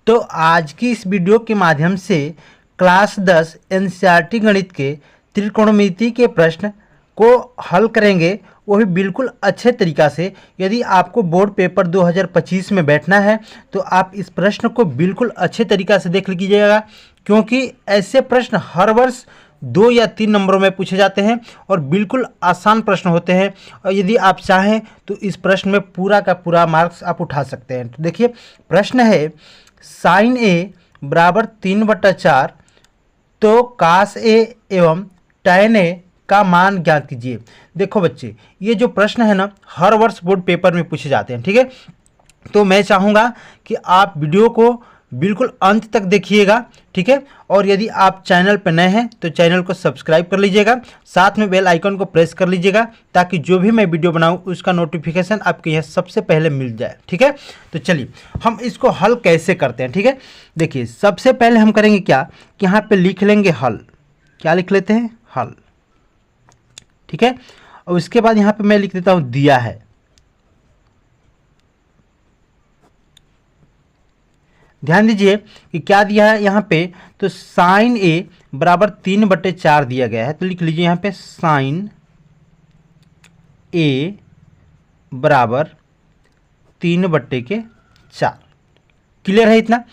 तो आज की इस वीडियो के माध्यम से क्लास 10 एनसीईआरटी गणित के त्रिकोणमिति के प्रश्न को हल करेंगे, वो भी बिल्कुल अच्छे तरीक़ा से। यदि आपको बोर्ड पेपर 2025 में बैठना है तो आप इस प्रश्न को बिल्कुल अच्छे तरीक़ा से देख लीजिएगा, क्योंकि ऐसे प्रश्न हर वर्ष 2 या 3 नंबरों में पूछे जाते हैं और बिल्कुल आसान प्रश्न होते हैं। और यदि आप चाहें तो इस प्रश्न में पूरा का पूरा मार्क्स आप उठा सकते हैं। तो देखिए, प्रश्न है साइन ए बराबर 3/4 तो कास ए एवं टैन ए का मान ज्ञात कीजिए। देखो बच्चे, ये जो प्रश्न है ना, हर वर्ष बोर्ड पेपर में पूछे जाते हैं, ठीक है। तो मैं चाहूँगा कि आप वीडियो को बिल्कुल अंत तक देखिएगा, ठीक है। और यदि आप चैनल पर नए हैं तो चैनल को सब्सक्राइब कर लीजिएगा, साथ में बेल आइकन को प्रेस कर लीजिएगा, ताकि जो भी मैं वीडियो बनाऊं उसका नोटिफिकेशन आपके यहाँ सबसे पहले मिल जाए, ठीक है। तो चलिए हम इसको हल कैसे करते हैं, ठीक है। देखिए, सबसे पहले हम करेंगे क्या कि यहाँ पे लिख लेंगे हल। क्या लिख लेते हैं? हल, ठीक है। और उसके बाद यहाँ पे मैं लिख देता हूँ दिया है। ध्यान दीजिए कि क्या दिया है यहाँ पे, तो साइन ए बराबर 3/4 दिया गया है। तो लिख लीजिए यहाँ पे साइन ए बराबर 3/4। क्लियर है इतना?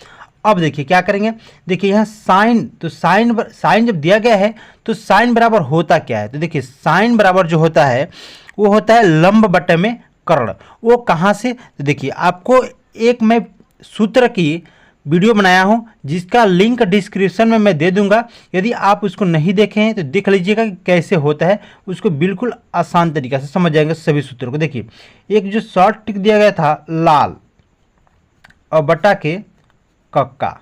अब देखिए क्या करेंगे। देखिए यहाँ साइन, तो साइन जब दिया गया है तो साइन बराबर होता क्या है? तो देखिए, साइन बराबर जो होता है वो होता है लंब बटे में कर्ण। वो कहाँ से? तो देखिए, आपको एक मैं सूत्र की वीडियो बनाया हूँ जिसका लिंक डिस्क्रिप्शन में मैं दे दूंगा। यदि आप उसको नहीं देखे हैं तो देख लीजिएगा कि कैसे होता है, उसको बिल्कुल आसान तरीक़ा से समझ जाएंगे सभी सूत्रों को। देखिए, एक जो शॉर्ट टिक दिया गया था लाल और बटा के कक्का,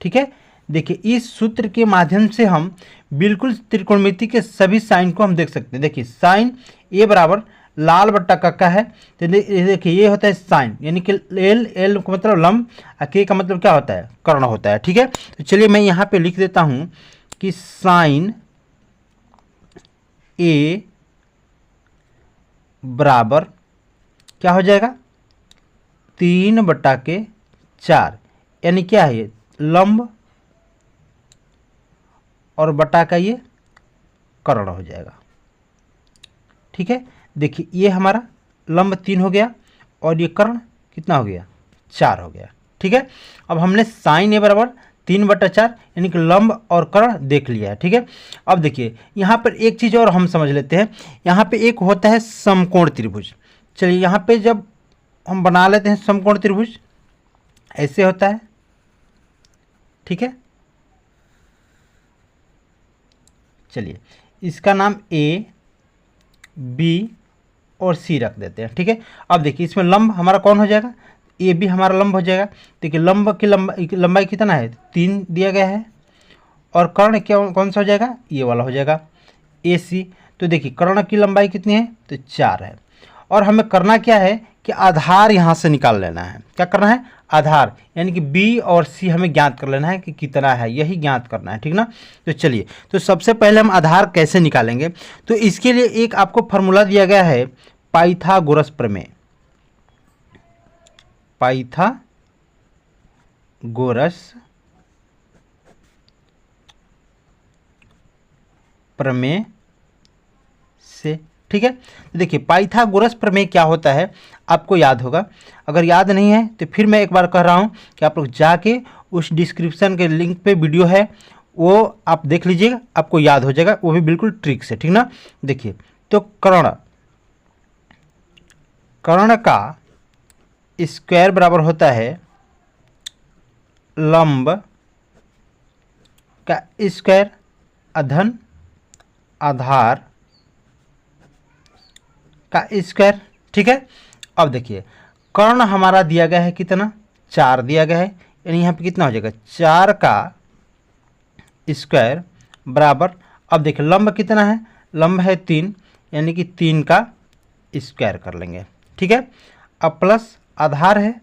ठीक है। देखिए, इस सूत्र के माध्यम से हम बिल्कुल त्रिकोणमिति के सभी साइन को हम देख सकते हैं। देखिए, साइन ए बराबर लाल बट्टा कक्का है, तो देखिए ये होता है साइन, यानी कि एल का मतलब लंब, के का मतलब क्या होता है? कर्ण होता है, ठीक है। तो चलिए मैं यहाँ पे लिख देता हूँ कि साइन ए बराबर क्या हो जाएगा? 3/4, यानी क्या है ये? लंब और बटा का ये कर्ण हो जाएगा, ठीक है। देखिए, ये हमारा लंब 3 हो गया और ये कर्ण कितना हो गया? 4 हो गया, ठीक है। अब हमने साइन ए बराबर 3/4 यानी कि लंब और कर्ण देख लिया है, ठीक है। अब देखिए, यहाँ पर एक चीज़ और हम समझ लेते हैं। यहाँ पे एक होता है समकोण त्रिभुज। चलिए, यहाँ पे जब हम बना लेते हैं समकोण त्रिभुज, ऐसे होता है, ठीक है। चलिए, इसका नाम ए, बी और सी रख देते हैं, ठीक है। अब देखिए, इसमें लंब हमारा कौन हो जाएगा? ए बी हमारा लंब हो जाएगा। देखिए, लंब की लंबाई कितना है? 3 दिया गया है। और कर्ण क्या कौन सा हो जाएगा? ये वाला हो जाएगा, ए सी। तो देखिए, कर्ण की लंबाई कितनी है? तो 4 है। और हमें करना क्या है कि आधार यहाँ से निकाल लेना है। क्या करना है? आधार, यानी कि बी और सी हमें ज्ञात कर लेना है कि कितना है, यही ज्ञात करना है, ठीक ना। तो चलिए, तो सबसे पहले हम आधार कैसे निकालेंगे? तो इसके लिए एक आपको फार्मूला दिया गया है, पाइथागोरस प्रमेय। पाइथागोरस प्रमेय से, ठीक है। तो देखिए, पाइथागोरस प्रमेय क्या होता है आपको याद होगा। अगर याद नहीं है तो फिर मैं एक बार कह रहा हूँ कि आप लोग जाके उस डिस्क्रिप्शन के लिंक पे वीडियो है वो आप देख लीजिएगा, आपको याद हो जाएगा, वो भी बिल्कुल ट्रिक से, ठीक ना। देखिए, तो कर्ण का स्क्वायर बराबर होता है लंब का स्क्वायर अधन आधार का स्क्वायर, ठीक है। अब देखिए, कर्ण हमारा दिया गया है कितना? 4 दिया गया है, यानी यहाँ पे कितना हो जाएगा? 4 का स्क्वायर बराबर, अब देखिए लंब कितना है? लंब है 3, यानी कि 3 का स्क्वायर कर लेंगे, ठीक है। अब प्लस आधार है,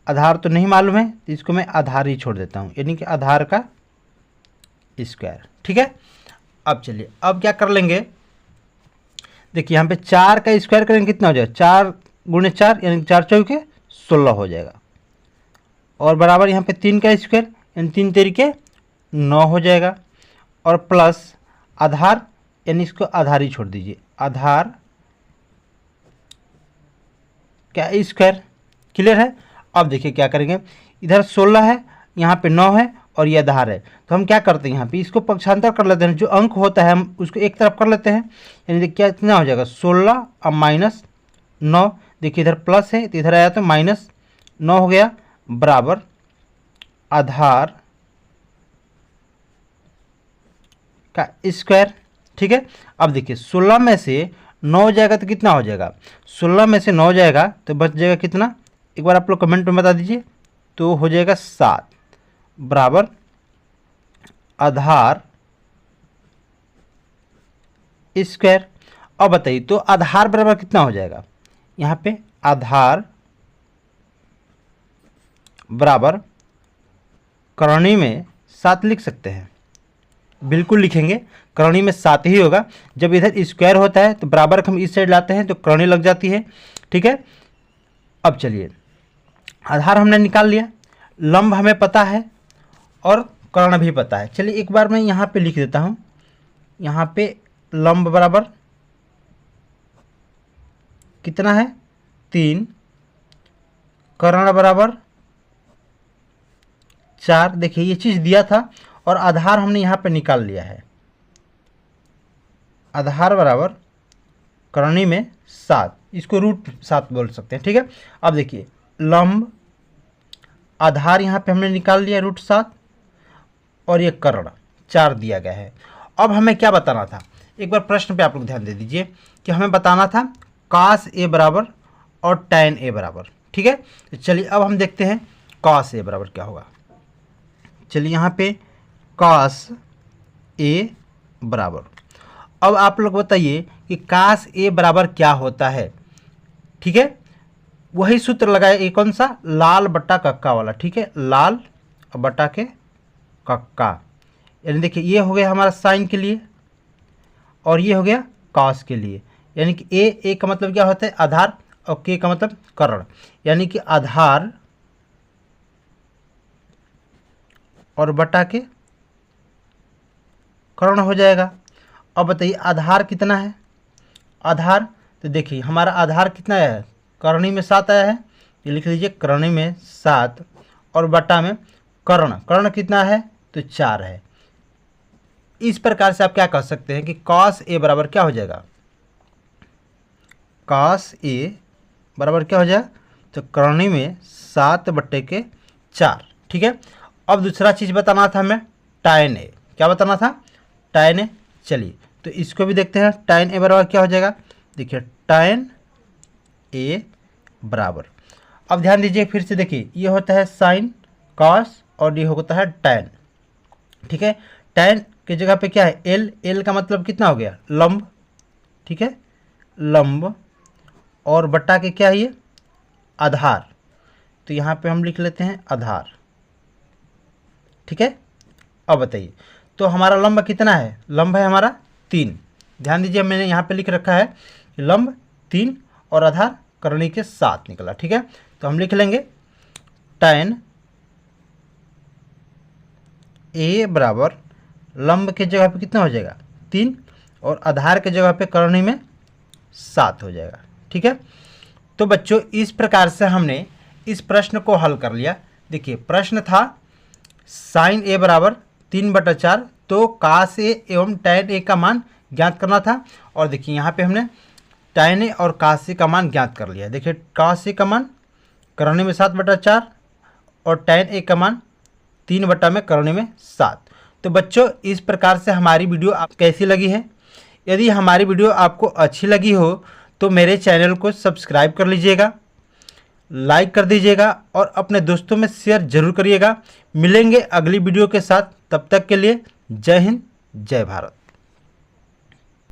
आधार तो नहीं मालूम है तो इसको मैं आधार ही छोड़ देता हूँ, यानी कि आधार का स्क्वायर, ठीक है। अब चलिए, अब क्या कर लेंगे? देखिए, यहाँ पे 4 का स्क्वायर करेंगे कितना हो जाएगा? 4 × 4 यानी 4 × 4 16 हो जाएगा। और बराबर यहाँ पे 3 का स्क्वायर यानी 3 तरीके 9 हो जाएगा, और प्लस आधार यानी इसको आधार ही छोड़ दीजिए, आधार क्या स्क्वायर। क्लियर है। अब देखिए क्या करेंगे, इधर 16 है, यहाँ पे 9 है और ये आधार है, तो हम क्या करते हैं यहाँ पे इसको पक्षांतर कर लेते हैं, जो अंक होता है हम उसको एक तरफ कर लेते हैं, यानी देखिए क्या कितना हो जाएगा 16 और -9। देखिए इधर प्लस है तो इधर आया तो -9 हो गया, बराबर आधार का स्क्वायर। ठीक है। अब देखिए 16 में से 9 जाएगा तो कितना हो जाएगा, 16 में से 9 जाएगा तो बच जाएगा कितना, एक बार आप लोग कमेंट में बता दीजिए, तो हो जाएगा 7, बराबर आधार स्क्वायर। अब बताइए तो आधार बराबर कितना हो जाएगा, यहाँ पे आधार बराबर करणी में 7 लिख सकते हैं, बिल्कुल लिखेंगे, करणी में 7 ही होगा। जब इधर स्क्वायर होता है तो बराबर हम इस साइड लाते हैं तो करणी लग जाती है। ठीक है। अब चलिए आधार हमने निकाल लिया, लंब हमें पता है और कर्ण भी पता है। चलिए एक बार मैं यहाँ पे लिख देता हूँ, यहाँ पे लंब बराबर कितना है 3, कर्ण बराबर 4। देखिए ये चीज़ दिया था और आधार हमने यहाँ पे निकाल लिया है, आधार बराबर करणी में 7, इसको √7 बोल सकते हैं। ठीक है। अब देखिए लंब आधार यहाँ पे हमने निकाल लिया √7 और ये कर्ण 4 दिया गया है। अब हमें क्या बताना था, एक बार प्रश्न पे आप लोग ध्यान दे दीजिए कि हमें बताना था cos a बराबर और tan a बराबर। ठीक है। तो चलिए अब हम देखते हैं cos a बराबर क्या होगा। चलिए यहाँ पे cos a बराबर, अब आप लोग बताइए कि cos a बराबर क्या होता है। ठीक है। वही सूत्र लगाए, ये कौन सा, लाल बट्टा कक्का वाला। ठीक है, लाल बट्टा के कक्का, यानी देखिए ये हो गया हमारा साइन के लिए और ये हो गया कॉस के लिए, यानी कि ए का मतलब क्या होता है आधार और के का मतलब कर्ण, यानी कि आधार और बटा के कर्ण हो जाएगा। अब बताइए आधार कितना है, आधार तो देखिए हमारा आधार कितना है, करणी में 7 आया है, ये लिख लीजिए करणी में 7 और बटा में कर्ण, कर्ण कितना है तो 4 है। इस प्रकार से आप क्या कह सकते हैं कि cos a बराबर क्या हो जाएगा, cos a बराबर क्या हो जाएगा तो करणी में 7/4। ठीक है। अब दूसरा चीज़ बताना था हमें tan a, क्या बताना था tan a। चलिए तो इसको भी देखते हैं, tan a बराबर क्या हो जाएगा, देखिए tan a बराबर, अब ध्यान दीजिए फिर से, देखिए ये होता है साइन cos और ये होता है tan। ठीक है। tan की जगह पे क्या है l, l का मतलब कितना हो गया लंब। ठीक है, लंब और बट्टा के क्या है ये आधार, तो यहाँ पे हम लिख लेते हैं आधार। ठीक है। अब बताइए तो हमारा लंब कितना है, लंब है हमारा 3। ध्यान दीजिए मैंने यहाँ पे लिख रखा है लंब 3 और आधार करणी के 7 निकला। ठीक है। तो हम लिख लेंगे tan a बराबर लंब के जगह पे कितना हो जाएगा 3 और आधार के जगह पे करणी में 7 हो जाएगा। ठीक है। तो बच्चों इस प्रकार से हमने इस प्रश्न को हल कर लिया। देखिए प्रश्न था साइन a बराबर 3/4, तो cos a एवं tan a का मान ज्ञात करना था, और देखिए यहाँ पे हमने tan a और cos a का मान ज्ञात कर लिया। देखिए cos a का मान करणी में 7/4 और tan a का मान 3 में करणी में 7। तो बच्चों इस प्रकार से हमारी वीडियो आप कैसी लगी है, यदि हमारी वीडियो आपको अच्छी लगी हो तो मेरे चैनल को सब्सक्राइब कर लीजिएगा, लाइक कर दीजिएगा और अपने दोस्तों में शेयर जरूर करिएगा। मिलेंगे अगली वीडियो के साथ, तब तक के लिए जय हिंद जय भारत।